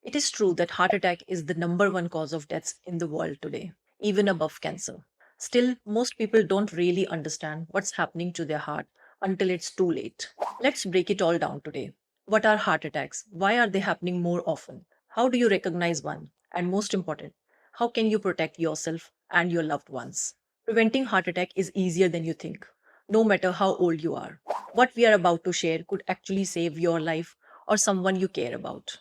It is true that heart attack is the number one cause of deaths in the world today, even above cancer. Still, most people don't really understand what's happening to their heart until it's too late. Let's break it all down today. What are heart attacks? Why are they happening more often? How do you recognize one? And most important, how can you protect yourself and your loved ones? Preventing heart attack is easier than you think, no matter how old you are. What we are about to share could actually save your life or someone you care about.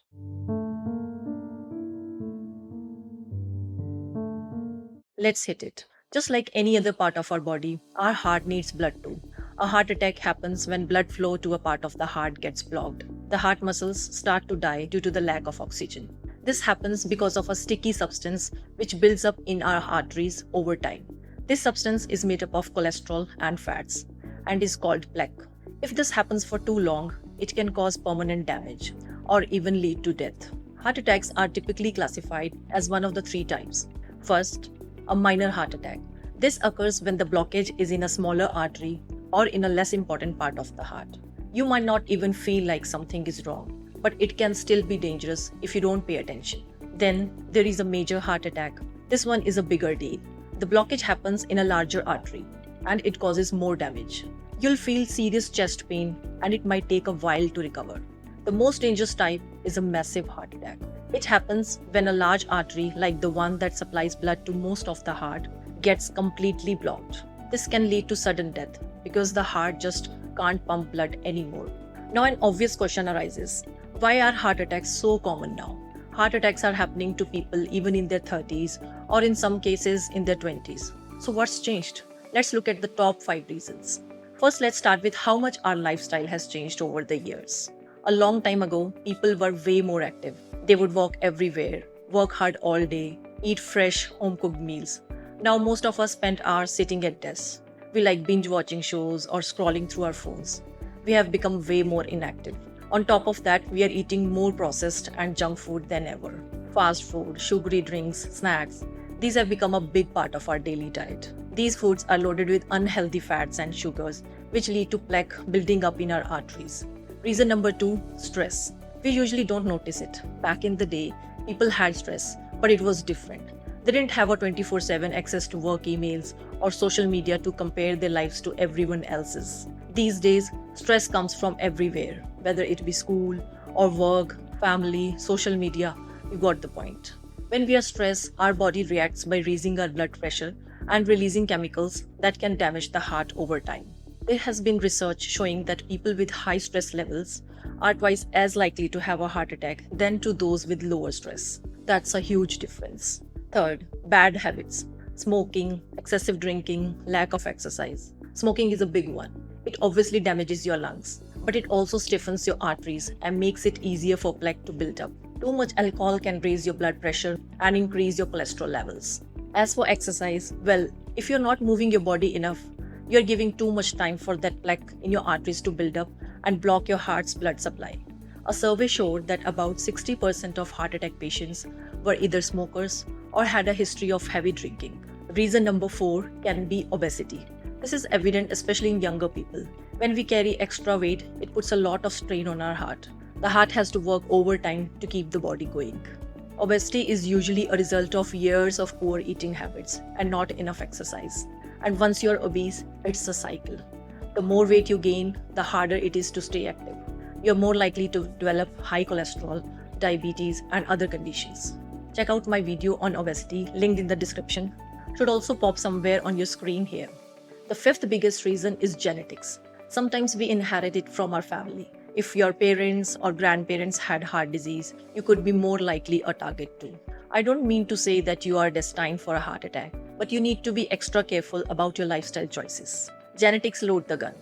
Let's hit it. Just like any other part of our body, our heart needs blood too. A heart attack happens when blood flow to a part of the heart gets blocked. The heart muscles start to die due to the lack of oxygen. This happens because of a sticky substance which builds up in our arteries over time. This substance is made up of cholesterol and fats and is called plaque. If this happens for too long, it can cause permanent damage or even lead to death. Heart attacks are typically classified as one of the three types. First, a minor heart attack. This occurs when the blockage is in a smaller artery or in a less important part of the heart. You might not even feel like something is wrong, but it can still be dangerous if you don't pay attention. Then there is a major heart attack. This one is a bigger deal. The blockage happens in a larger artery and it causes more damage. You'll feel serious chest pain and it might take a while to recover. The most dangerous type is a massive heart attack. It happens when a large artery, like the one that supplies blood to most of the heart, gets completely blocked. This can lead to sudden death because the heart just can't pump blood anymore. Now, an obvious question arises: why are heart attacks so common now? Heart attacks are happening to people even in their 30s or in some cases in their 20s. So, what's changed? Let's look at the top 5 reasons. First, let's start with how much our lifestyle has changed over the years. A long time ago, people were way more active. They would walk everywhere, work hard all day, eat fresh, home cooked meals. Now, most of us spend hours sitting at desks. We like binge watching shows or scrolling through our phones. We have become way more inactive. On top of that, we are eating more processed and junk food than ever. Fast food, sugary drinks, snacks. These have become a big part of our daily diet. These foods are loaded with unhealthy fats and sugars, which lead to plaque building up in our arteries. Reason number 2, stress. We usually don't notice it. Back in the day, people had stress, but it was different. They didn't have a 24/7 access to work emails or social media to compare their lives to everyone else's. These days, stress comes from everywhere, whether it be school or work, family, social media. You got the point. When we are stressed, our body reacts by raising our blood pressure and releasing chemicals that can damage the heart over time. There has been research showing that people with high stress levels are twice as likely to have a heart attack than to those with lower stress. That's a huge difference. Third, bad habits. Smoking, excessive drinking, lack of exercise. Smoking is a big one. It obviously damages your lungs, but it also stiffens your arteries and makes it easier for plaque to build up. Too much alcohol can raise your blood pressure and increase your cholesterol levels. As for exercise, well, if you're not moving your body enough, you're giving too much time for that plaque in your arteries to build up and block your heart's blood supply. A survey showed that about 60% of heart attack patients were either smokers or had a history of heavy drinking. Reason number 4 can be obesity. This is evident especially in younger people. When we carry extra weight, it puts a lot of strain on our heart. The heart has to work overtime to keep the body going. Obesity is usually a result of years of poor eating habits and not enough exercise. And once you're obese, it's a cycle. The more weight you gain, the harder it is to stay active. You're more likely to develop high cholesterol, diabetes, and other conditions. Check out my video on obesity, linked in the description. Should also pop somewhere on your screen here. The fifth biggest reason is genetics. Sometimes we inherit it from our family. If your parents or grandparents had heart disease, you could be more likely a target too. I don't mean to say that you are destined for a heart attack, but you need to be extra careful about your lifestyle choices. Genetics load the gun,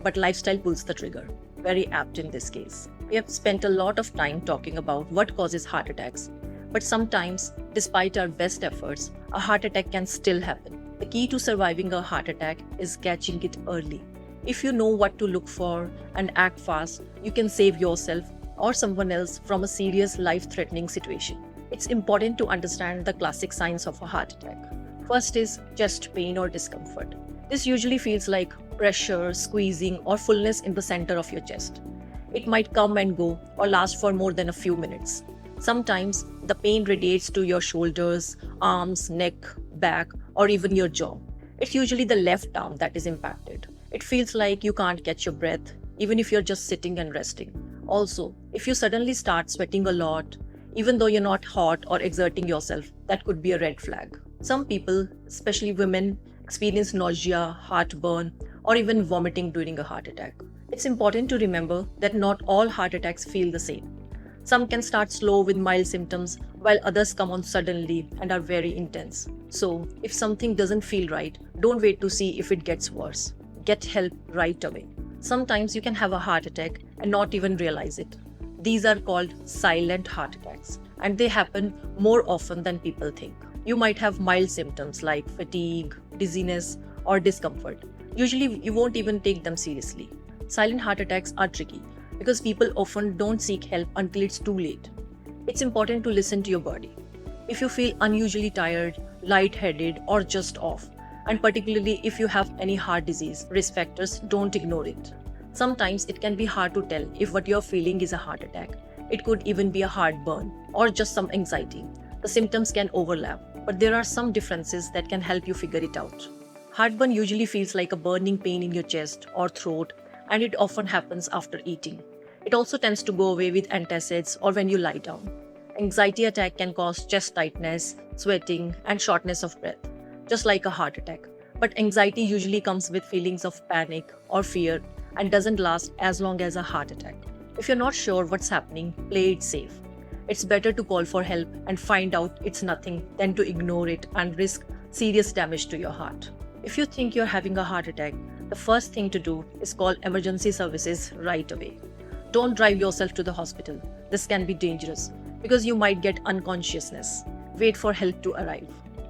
but lifestyle pulls the trigger. Very apt in this case. We have spent a lot of time talking about what causes heart attacks, but sometimes, despite our best efforts, a heart attack can still happen. The key to surviving a heart attack is catching it early. If you know what to look for and act fast, you can save yourself or someone else from a serious life-threatening situation. It's important to understand the classic signs of a heart attack. First is chest pain or discomfort. This usually feels like pressure, squeezing, or fullness in the center of your chest. It might come and go or last for more than a few minutes. Sometimes the pain radiates to your shoulders, arms, neck, back, or even your jaw. It's usually the left arm that is impacted. It feels like you can't catch your breath, even if you're just sitting and resting. Also, if you suddenly start sweating a lot, even though you're not hot or exerting yourself, that could be a red flag. Some people, especially women, experience nausea, heartburn, or even vomiting during a heart attack. It's important to remember that not all heart attacks feel the same. Some can start slow with mild symptoms, while others come on suddenly and are very intense. So, if something doesn't feel right, don't wait to see if it gets worse. Get help right away. Sometimes you can have a heart attack and not even realize it. These are called silent heart attacks, and they happen more often than people think. You might have mild symptoms like fatigue, dizziness, or discomfort. Usually, you won't even take them seriously. Silent heart attacks are tricky because people often don't seek help until it's too late. It's important to listen to your body. If you feel unusually tired, lightheaded, or just off, and particularly if you have any heart disease risk factors, don't ignore it. Sometimes it can be hard to tell if what you're feeling is a heart attack. It could even be a heartburn or just some anxiety. The symptoms can overlap, but there are some differences that can help you figure it out. Heartburn usually feels like a burning pain in your chest or throat, and it often happens after eating. It also tends to go away with antacids or when you lie down. Anxiety attack can cause chest tightness, sweating, and shortness of breath, just like a heart attack. But anxiety usually comes with feelings of panic or fear and doesn't last as long as a heart attack. If you're not sure what's happening, play it safe. It's better to call for help and find out it's nothing than to ignore it and risk serious damage to your heart. If you think you're having a heart attack, the first thing to do is call emergency services right away. Don't drive yourself to the hospital. This can be dangerous because you might get unconsciousness. Wait for help to arrive.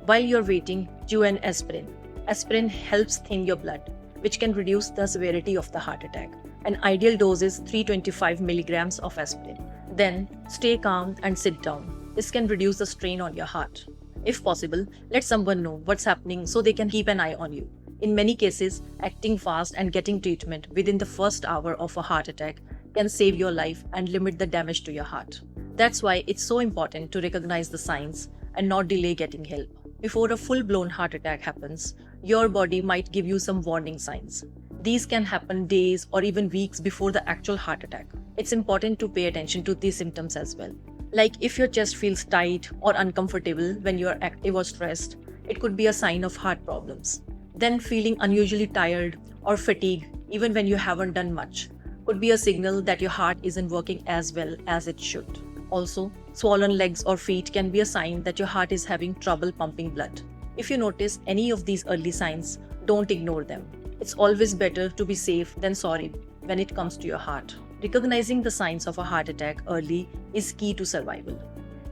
While you're waiting, chew an aspirin. Aspirin helps thin your blood, which can reduce the severity of the heart attack. An ideal dose is 325 milligrams of aspirin. Then, stay calm and sit down. This can reduce the strain on your heart. If possible, let someone know what's happening so they can keep an eye on you. In many cases, acting fast and getting treatment within the first hour of a heart attack can save your life and limit the damage to your heart. That's why it's so important to recognize the signs and not delay getting help. Before a full-blown heart attack happens, your body might give you some warning signs. These can happen days or even weeks before the actual heart attack. It's important to pay attention to these symptoms as well. Like if your chest feels tight or uncomfortable when you are active or stressed, it could be a sign of heart problems. Then feeling unusually tired or fatigued even when you haven't done much could be a signal that your heart isn't working as well as it should. Also, swollen legs or feet can be a sign that your heart is having trouble pumping blood. If you notice any of these early signs, don't ignore them. It's always better to be safe than sorry when it comes to your heart. Recognizing the signs of a heart attack early is key to survival.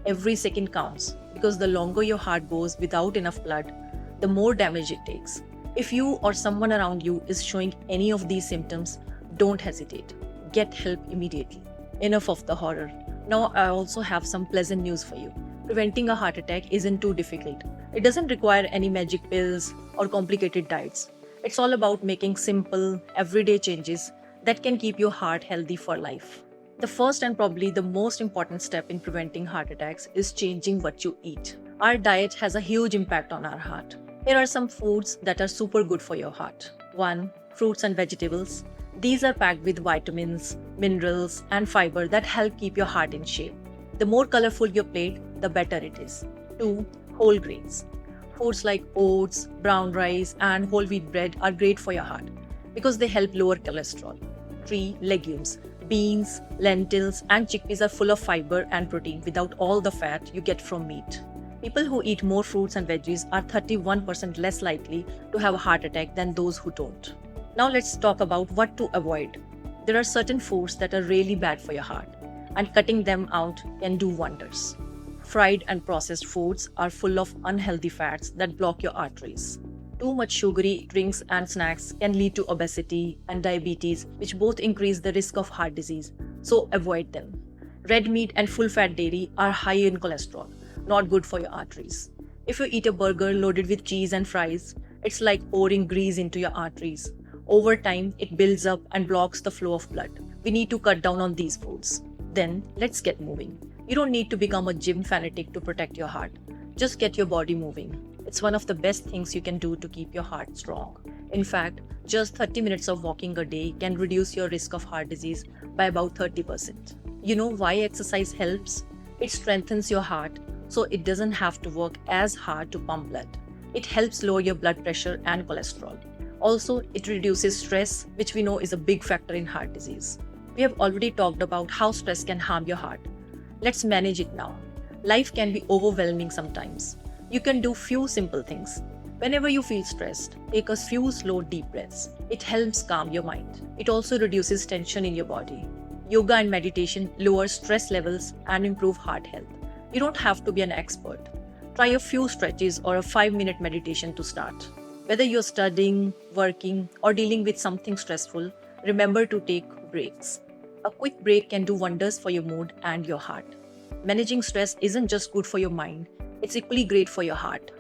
Every second counts because the longer your heart goes without enough blood, the more damage it takes. If you or someone around you is showing any of these symptoms, don't hesitate. Get help immediately. Enough of the horror. Now I also have some pleasant news for you. Preventing a heart attack isn't too difficult. It doesn't require any magic pills or complicated diets. It's all about making simple, everyday changes that can keep your heart healthy for life. The first and probably the most important step in preventing heart attacks is changing what you eat. Our diet has a huge impact on our heart. Here are some foods that are super good for your heart. 1. Fruits and vegetables. These are packed with vitamins, minerals, and fiber that help keep your heart in shape. The more colorful your plate, the better it is. 2. Whole grains. Foods like oats, brown rice, and whole wheat bread are great for your heart because they help lower cholesterol. 3. Legumes. Beans, lentils, and chickpeas are full of fiber and protein without all the fat you get from meat. People who eat more fruits and veggies are 31% less likely to have a heart attack than those who don't. Now let's talk about what to avoid. There are certain foods that are really bad for your heart, and cutting them out can do wonders. Fried and processed foods are full of unhealthy fats that block your arteries. Too much sugary drinks and snacks can lead to obesity and diabetes, which both increase the risk of heart disease, so avoid them. Red meat and full-fat dairy are high in cholesterol, not good for your arteries. If you eat a burger loaded with cheese and fries, it's like pouring grease into your arteries. Over time, it builds up and blocks the flow of blood. We need to cut down on these foods. Then, let's get moving. You don't need to become a gym fanatic to protect your heart. Just get your body moving. It's one of the best things you can do to keep your heart strong. In fact, just 30 minutes of walking a day can reduce your risk of heart disease by about 30%. You know why exercise helps? It strengthens your heart so it doesn't have to work as hard to pump blood. It helps lower your blood pressure and cholesterol. Also, it reduces stress, which we know is a big factor in heart disease. We have already talked about how stress can harm your heart. Let's manage it now. Life can be overwhelming sometimes. You can do few simple things. Whenever you feel stressed, take a few slow deep breaths. It helps calm your mind. It also reduces tension in your body. Yoga and meditation lower stress levels and improve heart health. You don't have to be an expert. Try a few stretches or a 5-minute meditation to start. Whether you're studying, working, or dealing with something stressful, remember to take breaks. A quick break can do wonders for your mood and your heart. Managing stress isn't just good for your mind, it's equally great for your heart.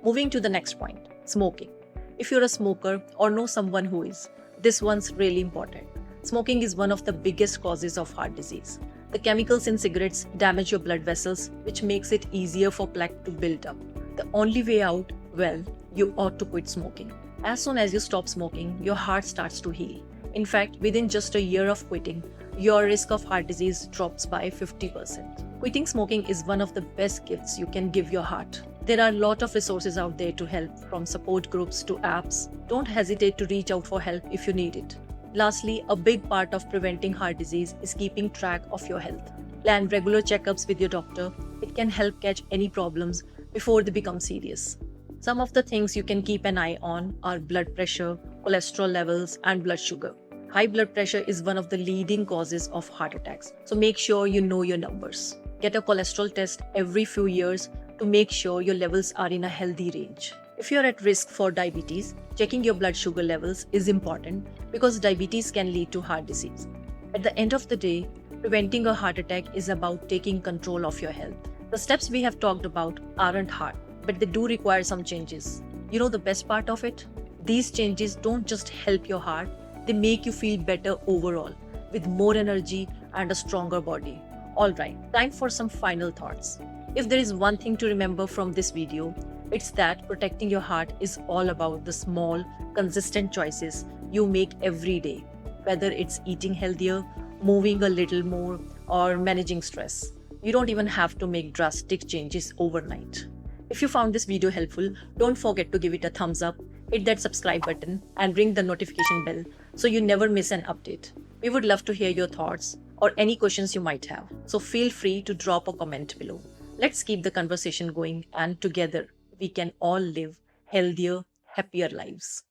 Moving to the next point, smoking. If you're a smoker or know someone who is, this one's really important. Smoking is one of the biggest causes of heart disease. The chemicals in cigarettes damage your blood vessels, which makes it easier for plaque to build up. The only way out, well, you ought to quit smoking. As soon as you stop smoking, your heart starts to heal. In fact, within just a year of quitting, your risk of heart disease drops by 50%. Quitting smoking is one of the best gifts you can give your heart. There are a lot of resources out there to help, from support groups to apps. Don't hesitate to reach out for help if you need it. Lastly, a big part of preventing heart disease is keeping track of your health. Plan regular checkups with your doctor. It can help catch any problems before they become serious. Some of the things you can keep an eye on are blood pressure, cholesterol levels, and blood sugar. High blood pressure is one of the leading causes of heart attacks, so make sure you know your numbers. Get a cholesterol test every few years to make sure your levels are in a healthy range. If you're at risk for diabetes, checking your blood sugar levels is important because diabetes can lead to heart disease. At the end of the day, preventing a heart attack is about taking control of your health. The steps we have talked about aren't hard, but they do require some changes. You know the best part of it? These changes don't just help your heart, they make you feel better overall, with more energy and a stronger body. Alright, time for some final thoughts. If there is one thing to remember from this video, it's that protecting your heart is all about the small, consistent choices you make every day, whether it's eating healthier, moving a little more, or managing stress. You don't even have to make drastic changes overnight. If you found this video helpful, don't forget to give it a thumbs up, hit that subscribe button, and ring the notification bell so you never miss an update. We would love to hear your thoughts or any questions you might have, so feel free to drop a comment below. Let's keep the conversation going, and together we can all live healthier, happier lives.